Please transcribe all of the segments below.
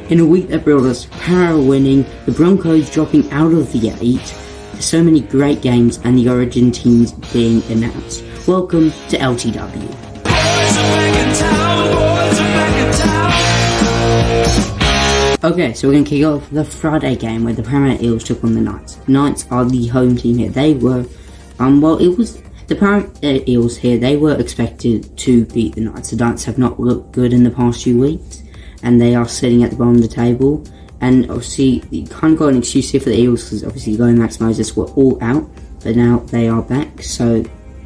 In a week that brought us Para winning, the Broncos dropping out of the 8, so many great games and the Origin teams being announced. Welcome to LTW. Okay, so we're going to kick off the Friday game where the Paramount Eels took on the Knights. Knights are the home team here. They were, the Paramount Eels here, they were expected to beat the Knights. The Knights have not looked good in the past few weeks, and they are sitting at the bottom of the table. And obviously, you kind of got an excuse here for the Eels because obviously Low Max Moses were all out, but now they are back. So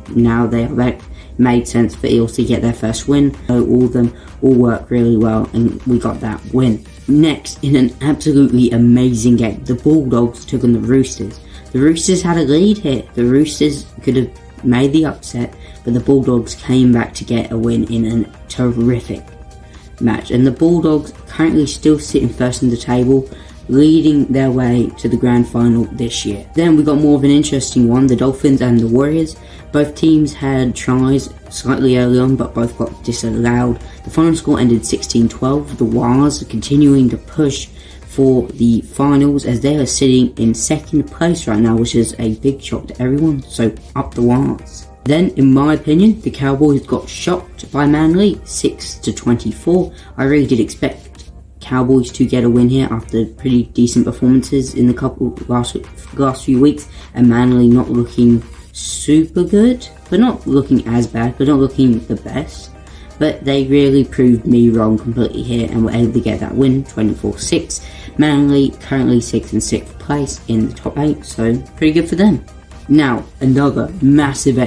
now they are back. It made sense for Eels to get their first win. So all of them all worked really well, and we got that win. Next, in an absolutely amazing game, the Bulldogs took on the Roosters. The Roosters had a lead here. The Roosters could have made the upset, but the Bulldogs came back to get a win in a terrific match. And the Bulldogs currently still sitting first in the table, leading their way to the grand final this year. Then we got more of an interesting one, the Dolphins and the Warriors. Both teams had tries slightly early on, but both got disallowed. The final score ended 16-12. The Wars are continuing to push for the finals as they are sitting in second place right now, which is a big shock to everyone. So up the Wars. Then, in my opinion, the Cowboys got shocked by Manly, 6-24. I really did expect Cowboys to get a win here after pretty decent performances in the last few weeks, and Manly not looking super good, but not looking as bad, but not looking the best. But they really proved me wrong completely here and were able to get that win, 24-6. Manly currently 6th and 6th place in the top 8, so pretty good for them. Now, another massive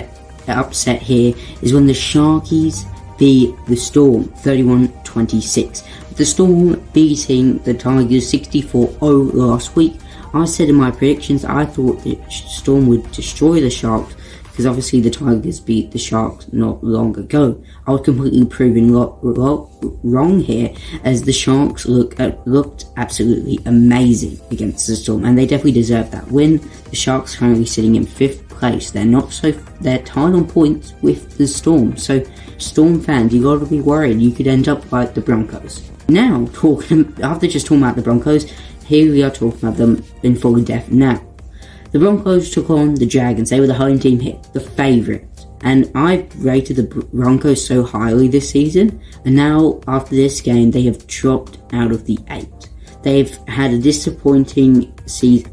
upset here is when the Sharkies beat the Storm 31-26. The Storm beating the Tigers 64-0 last week. I said in my predictions I thought the Storm would destroy the Sharks because obviously the Tigers beat the Sharks not long ago. I was completely proven wrong here as the Sharks looked absolutely amazing against the Storm, and they definitely deserved that win. The Sharks currently sitting in 5th place. They're tied on points with the Storm. So Storm fans, you gotta be worried. You could end up like the Broncos. Now, after just talking about the Broncos, here we are talking about them in full depth now. The Broncos took on the Dragons. They were the home team here, the favourites. And I rated the Broncos so highly this season, and now after this game, they have dropped out of the 8. They've had a disappointing season.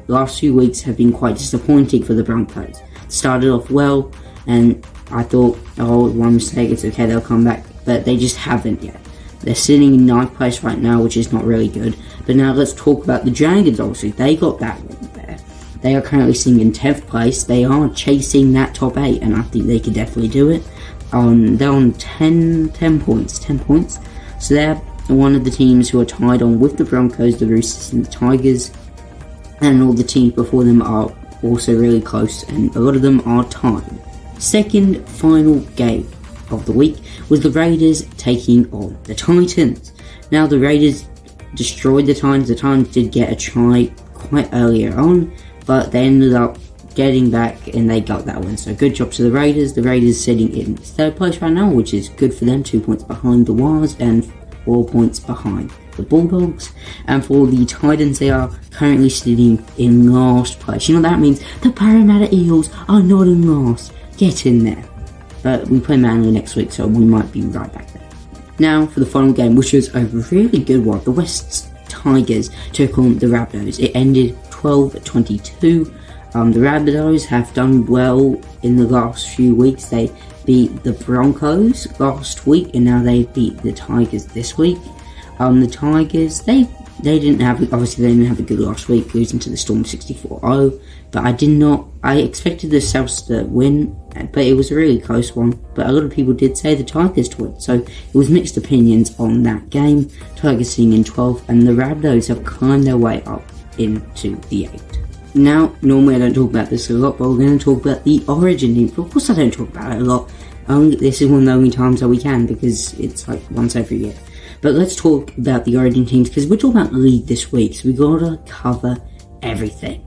Last few weeks have been quite disappointing for the Broncos. Started off well, and I thought, one mistake, it's okay, they'll come back. But they just haven't yet. They're sitting in 9th place right now, which is not really good. But now let's talk about the Dragons, obviously. They got that win there. They are currently sitting in 10th place. They are chasing that top 8, and I think they could definitely do it. They're on 10 points. So they're one of the teams who are tied on with the Broncos, the Roosters, and the Tigers. And all the teams before them are also really close, and a lot of them are tied. Second final game of the week was the Raiders taking on the Titans. Now the Raiders destroyed the Titans. The Titans did get a try quite earlier on, but they ended up getting back and they got that one. So good job to the Raiders. The Raiders sitting in 3rd place right now, which is good for them. 2 points behind the Wars and 4 points behind the Bulldogs. And for the Titans, they are currently sitting in last place. You know what that means? The Parramatta Eels are not in last. Get in there. But we play Manly next week, so we might be right back there. Now for the final game, which was a really good one. The West Tigers took on the Rabbitohs. It ended 12-22. The Rabbitohs have done well in the last few weeks. They beat the Broncos last week, and now they beat the Tigers this week. The Tigers, they didn't have a good last week, losing to the Storm 64-0. But I expected the Souths to win, but it was a really close one. But a lot of people did say the Tigers to win, so it was mixed opinions on that game. Tigers sitting in 12th, and the Rabbitohs have climbed their way up into the 8. Now, normally I don't talk about this a lot, but we're going to talk about the Origin team. Of course I don't talk about it a lot. This is one of the only times that we can, because it's like once every year. But let's talk about the Origin teams, because we're talking about the league this week, so we gotta cover everything.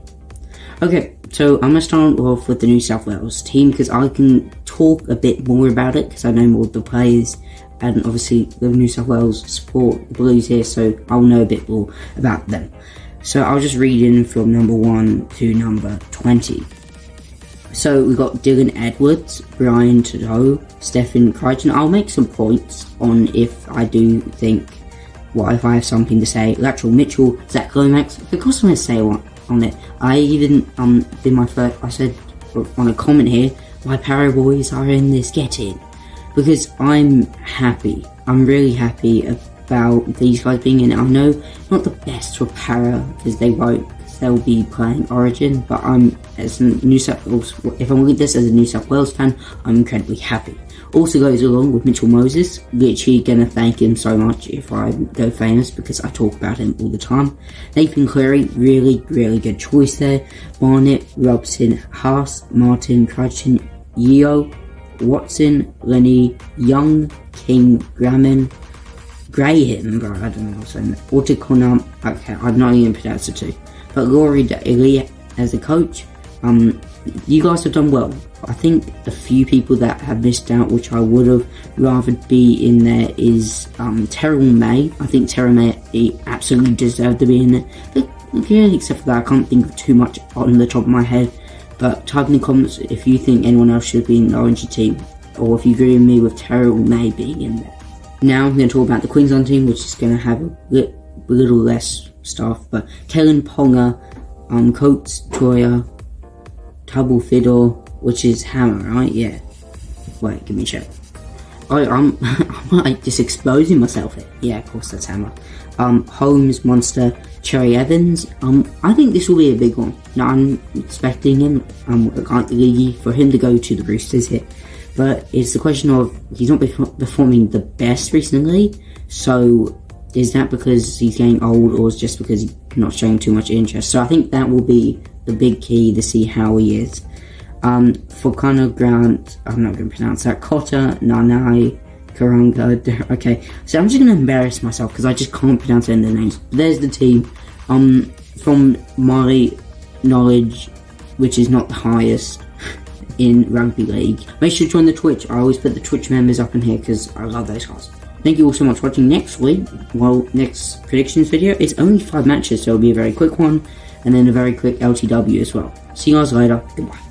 Okay, So I'm going to start off with the New South Wales team because I can talk a bit more about it because I know more of the players, and obviously the New South Wales support the Blues here, so I'll know a bit more about them. So I'll just read in from number 1 to number 20. So we've got Dylan Edwards, Brian Tadot, Stephen Crichton. I'll make some points on if I do think, if I have something to say. Lateral Mitchell, Zach Lomax, because I'm going to say on it. I even did my first, I said on a comment here, why Para boys are in this get-in. Because I'm happy. I'm really happy about these guys being in it. I know not the best for Para because they won't, because they'll be playing Origin, but as a New South Wales, if I'm with this as a New South Wales fan, I'm incredibly happy. Also goes along with Mitchell Moses, literally gonna thank him so much if I go famous because I talk about him all the time. Nathan Cleary, really good choice there. Barnett, Robson, Haas, Martin, Crichton, Yeo, Watson, Lenny, Young, King, Graham, bro, I don't know what's saying that. Orticona, okay, I'm not even pronounced it too. But Laurie Daly as a coach, you guys have done well. I think a few people that have missed out, which I would have rather be in there, is Terrell May. I think Terrell May, he absolutely deserved to be in there. But yeah, except for that, I can't think of too much on the top of my head. But type in the comments if you think anyone else should be in the Orange team, or if you agree with me with Terrell May being in there. Now I'm going to talk about the Queensland team, which is going to have a little less stuff. But Kellen Ponga, Coates, Troyer, Tubble Fiddle, which is Hammer, right? Yeah. Wait, give me a check. I'm like just exposing myself here. Yeah, of course that's Hammer. Holmes, Monster, Cherry Evans. I think this will be a big one. Now I'm expecting him, for him to go to the Roosters here. But it's the question of, he's not performing the best recently, so is that because he's getting old, or is it just because he's not showing too much interest? So I think that will be the big key to see how he is. For Connor Grant, I'm not going to pronounce that, Cotta, Nanai, Karanga, okay, so I'm just going to embarrass myself because I just can't pronounce any of the names. But there's the team. From my knowledge, which is not the highest in rugby league, make sure to join the Twitch. I always put the Twitch members up in here because I love those guys. Thank you all so much for watching. Next week, next predictions video, it's only 5 matches, so it'll be a very quick one, and then a very quick LTW as well. See you guys later. Goodbye.